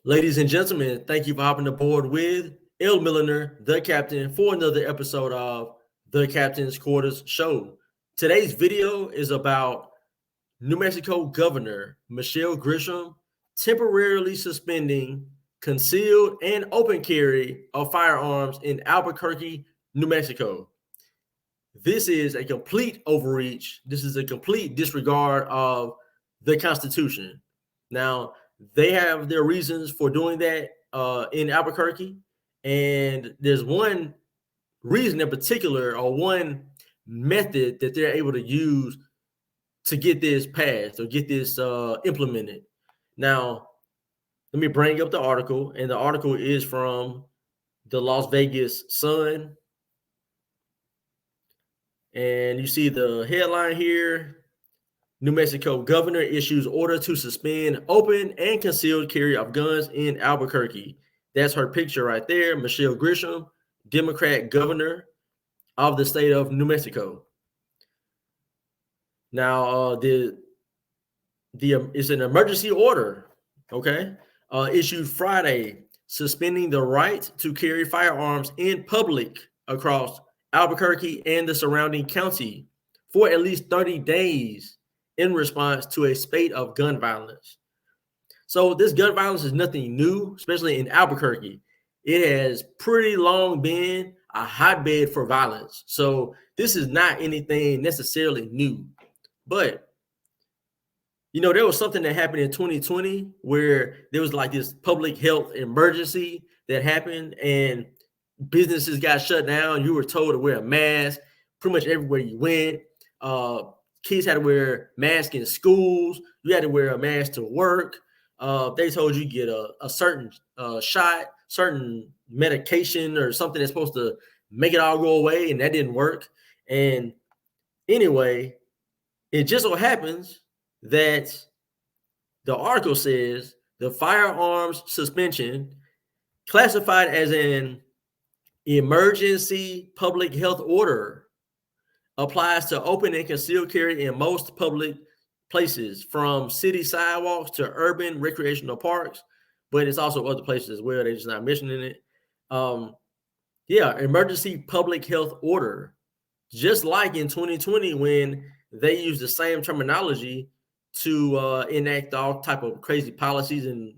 Ladies and gentlemen, thank you for hopping aboard with El Milliner, the captain, for another episode of the Captain's Quarters Show. Today's video is about New Mexico Governor Michelle Grisham temporarily suspending concealed and open carry of firearms in Albuquerque, New Mexico. This is a complete overreach. This is a complete disregard of the Constitution. Now, they have their reasons for doing that in Albuquerque. And there's one reason in particular, or one method that they're able to use to get this passed or get this implemented. Now, let me bring up the article. And the article is from the Las Vegas Sun. And you see the headline here. New Mexico governor issues order to suspend open and concealed carry of guns in Albuquerque. That's her picture right there. Michelle Grisham, Democrat governor of the state of New Mexico. Now, it's an emergency order, okay, issued Friday, suspending the right to carry firearms in public across Albuquerque and the surrounding county for at least 30 days in response to a spate of gun violence. So this gun violence is nothing new, especially in Albuquerque. It has pretty long been a hotbed for violence. So this is not anything necessarily new. But, you know, there was something that happened in 2020 where there was like this public health emergency that happened and businesses got shut down. You were told to wear a mask pretty much everywhere you went. Kids had to wear masks in schools. You had to wear a mask to work. They told you get a certain shot, certain medication or something that's supposed to make it all go away, and that didn't work. And anyway, it just so happens that the article says the firearms suspension classified as an emergency public health order applies to open and concealed carry in most public places, from city sidewalks to urban recreational parks, but it's also other places as well. They're just not mentioning it. Emergency public health order, just like in 2020 when they used the same terminology to enact all type of crazy policies and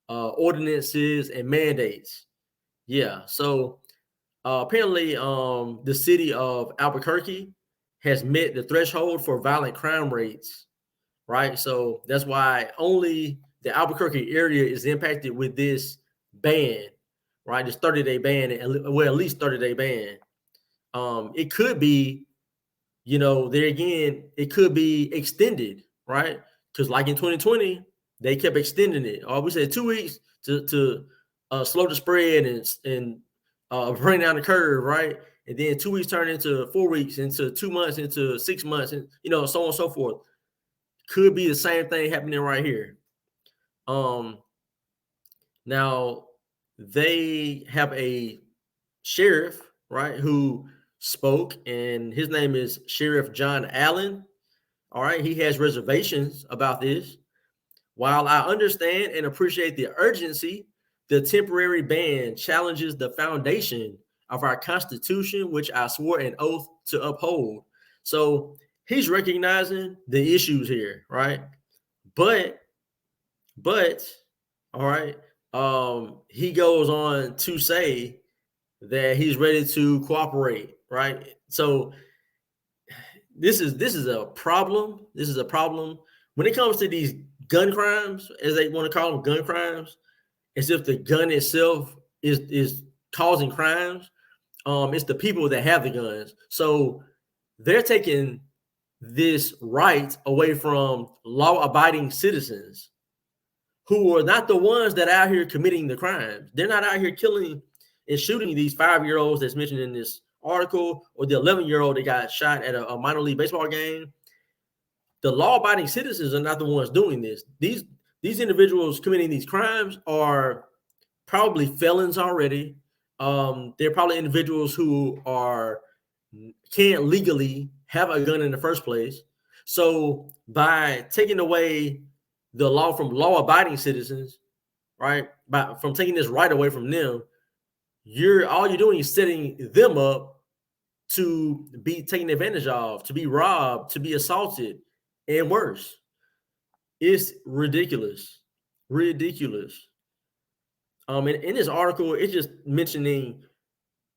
ordinances and mandates. Yeah, so apparently the city of Albuquerque has met the threshold for violent crime rates, right? So that's why only the Albuquerque area is impacted with this ban, right? This 30-day ban, well, at least 30-day ban. It could be, you know, there again, it could be extended, right? Because like in 2020, they kept extending it. Or we said 2 weeks to slow the spread and bring down the curve, right? And then 2 weeks turn into 4 weeks, into 2 months, into 6 months, and so on and so forth. Could be the same thing happening right here. Now they have a sheriff, right, who spoke, and his name is Sheriff John Allen. All right, he has reservations about this. While I understand and appreciate the urgency, the temporary ban challenges the foundation of our Constitution, which I swore an oath to uphold. So he's recognizing the issues here, right? But, all right, he goes on to say that he's ready to cooperate, right? So this is a problem. This is a problem when it comes to these gun crimes, as they want to call them, gun crimes, as if the gun itself is causing crimes. It's the people that have the guns. So they're taking this right away from law-abiding citizens who are not the ones that are out here committing the crimes. They're not out here killing and shooting these 5-year-olds that's mentioned in this article, or the 11-year-old that got shot at a minor league baseball game. The law-abiding citizens are not the ones doing this. These individuals committing these crimes are probably felons already. They're probably individuals who can't legally have a gun in the first place. So by taking away the law from law-abiding citizens, right? From taking this right away from them, all you're doing is setting them up to be taken advantage of, to be robbed, to be assaulted, and worse. It's ridiculous. Ridiculous. In this article, it's just mentioning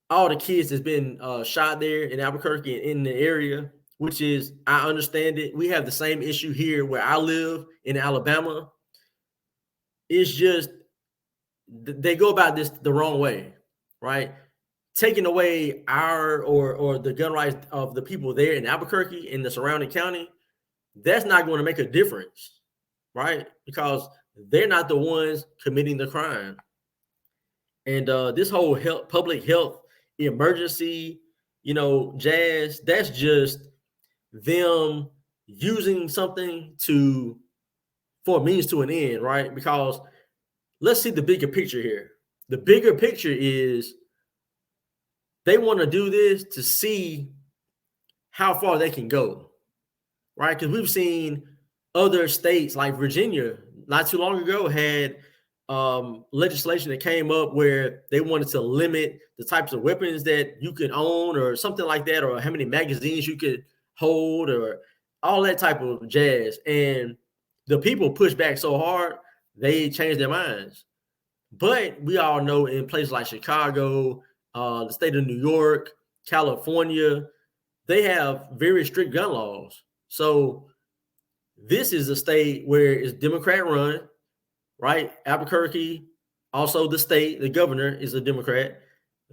all the kids that's been shot there in Albuquerque and in the area, which is, I understand it. We have the same issue here where I live in Alabama. It's just they go about this the wrong way, right? Taking away our or the gun rights of the people there in Albuquerque and the surrounding county, that's not going to make a difference, right? Because they're not the ones committing the crime. And this whole public health emergency, jazz, that's just them using something for a means to an end, right? Because let's see the bigger picture here. The bigger picture is they want to do this to see how far they can go, right? Because we've seen other states like Virginia not too long ago had legislation that came up where they wanted to limit the types of weapons that you could own or something like that, or how many magazines you could hold or all that type of jazz. And the people pushed back so hard, they changed their minds. But we all know in places like Chicago, the state of New York, California, they have very strict gun laws. So this is a state where it's Democrat run, right? Albuquerque, also the state, the governor is a Democrat.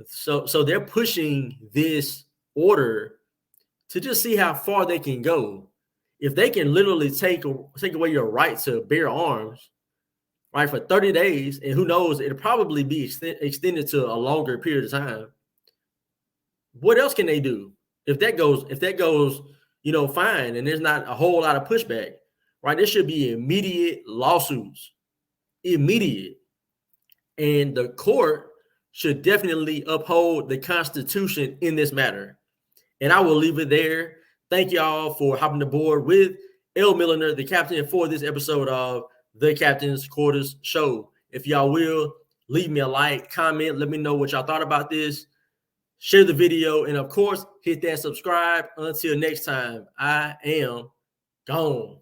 So they're pushing this order to just see how far they can go. If they can literally take away your right to bear arms, right, for 30 days, and who knows, it'll probably be extended to a longer period of time. What else can they do if that goes, fine, and there's not a whole lot of pushback, right? There should be immediate lawsuits, immediate. And the court should definitely uphold the Constitution in this matter. And I will leave it there. Thank y'all for hopping aboard with L. Milliner, the captain, for this episode of the Captain's Quarters Show. If y'all will, leave me a like, comment, let me know what y'all thought about this. Share the video, and of course, hit that subscribe. Until next time, I am gone.